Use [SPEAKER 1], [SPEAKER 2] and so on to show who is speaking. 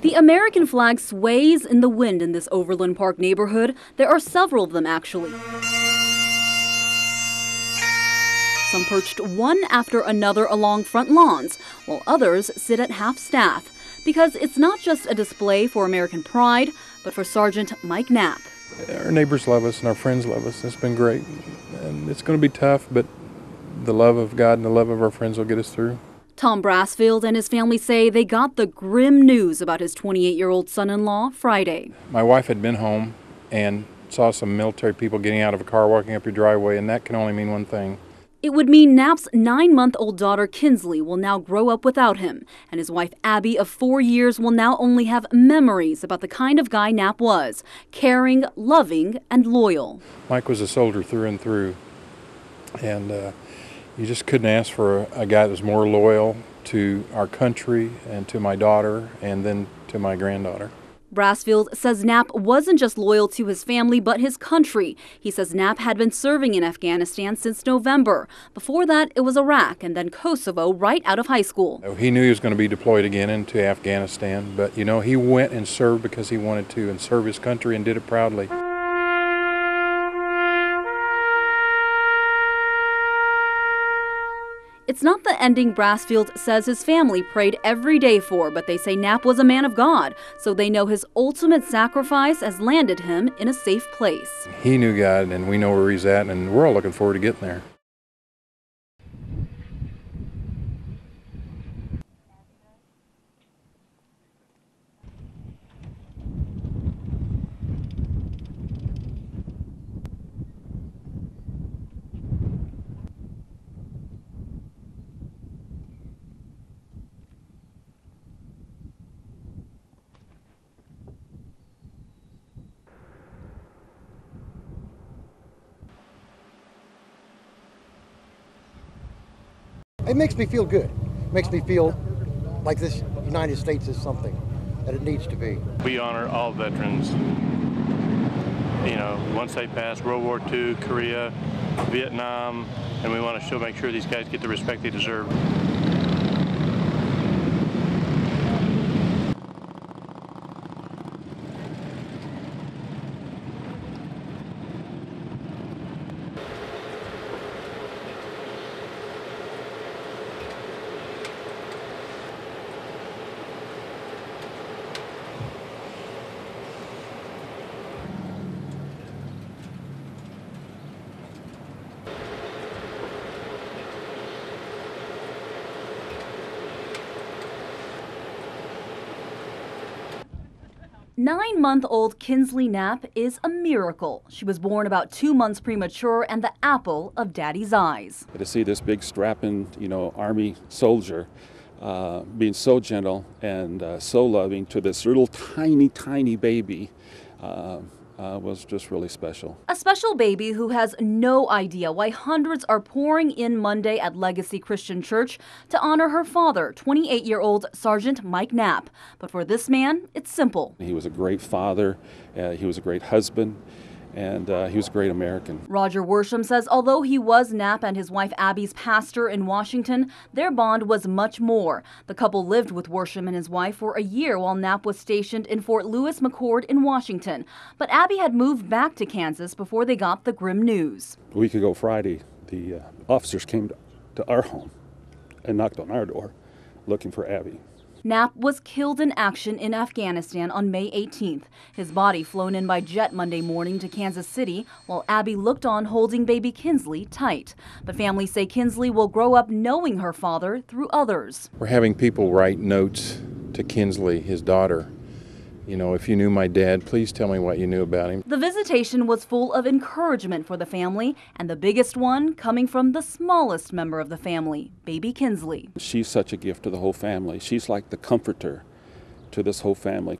[SPEAKER 1] The American flag sways in the wind in this Overland Park neighborhood. There are several of them, actually. Some perched one after another along front lawns, while others sit at half staff. Because it's not just a display for American pride, but for Sergeant Mike Knapp.
[SPEAKER 2] Our neighbors love us and our friends love us. It's been great. And it's going to be tough, but the love of God and the love of our friends will get us through.
[SPEAKER 1] Tom Brassfield and his family say they got the grim news about his 28-year-old son-in-law Friday.
[SPEAKER 2] My wife had been home and saw some military people getting out of a car, walking up your driveway, and that can only mean one thing.
[SPEAKER 1] It would mean Knapp's 9-month-old daughter Kinsley will now grow up without him, and his wife Abby of 4 years will now only have memories about the kind of guy Knapp was: caring, loving, and loyal.
[SPEAKER 2] Mike was a soldier through and through, and you just couldn't ask for a guy that was more loyal to our country and to my daughter and then to my granddaughter.
[SPEAKER 1] Brassfield says Knapp wasn't just loyal to his family, but his country. He says Knapp had been serving in Afghanistan since November. Before that, it was Iraq and then Kosovo right out of high school.
[SPEAKER 2] He knew he was going to be deployed again into Afghanistan, but you know, he went and served because he wanted to and serve his country and did it proudly.
[SPEAKER 1] It's not the ending Brassfield says his family prayed every day for, but they say Knapp was a man of God, so they know his ultimate sacrifice has landed him in a safe place.
[SPEAKER 2] He knew God, and we know where he's at, and we're all looking forward to getting there.
[SPEAKER 3] It makes me feel good. It makes me feel like this United States is something that it needs to be.
[SPEAKER 4] We honor all veterans. You know, once they pass World War II, Korea, Vietnam, and we want to make sure these guys get the respect they deserve.
[SPEAKER 1] Nine-month-old Kinsley Knapp is a miracle. She was born about 2 months premature and the apple of Daddy's eyes.
[SPEAKER 5] To see this big strapping, Army soldier being so gentle and so loving to this little tiny baby was just really special.
[SPEAKER 1] A special baby who has no idea why hundreds are pouring in Monday at Legacy Christian Church to honor her father, 28-year-old Sergeant Mike Knapp. But for this man, it's simple.
[SPEAKER 5] He was a great father, he was a great husband, and he was a great American.
[SPEAKER 1] Roger Worsham says although he was Knapp and his wife Abby's pastor in Washington, their bond was much more. The couple lived with Worsham and his wife for a year while Knapp was stationed in Fort Lewis McChord in Washington. But Abby had moved back to Kansas before they got the grim news.
[SPEAKER 5] A week ago Friday, the officers came to our home and knocked on our door looking for Abby.
[SPEAKER 1] Knapp was killed in action in Afghanistan on May 18th. His body flown in by jet Monday morning to Kansas City, while Abby looked on holding baby Kinsley tight. But families say Kinsley will grow up knowing her father through others.
[SPEAKER 2] We're having people write notes to Kinsley, his daughter. You know, if you knew my dad, please tell me what you knew about him.
[SPEAKER 1] The visitation was full of encouragement for the family, and the biggest one coming from the smallest member of the family, baby Kinsley.
[SPEAKER 5] She's such a gift to the whole family. She's like the comforter to this whole family.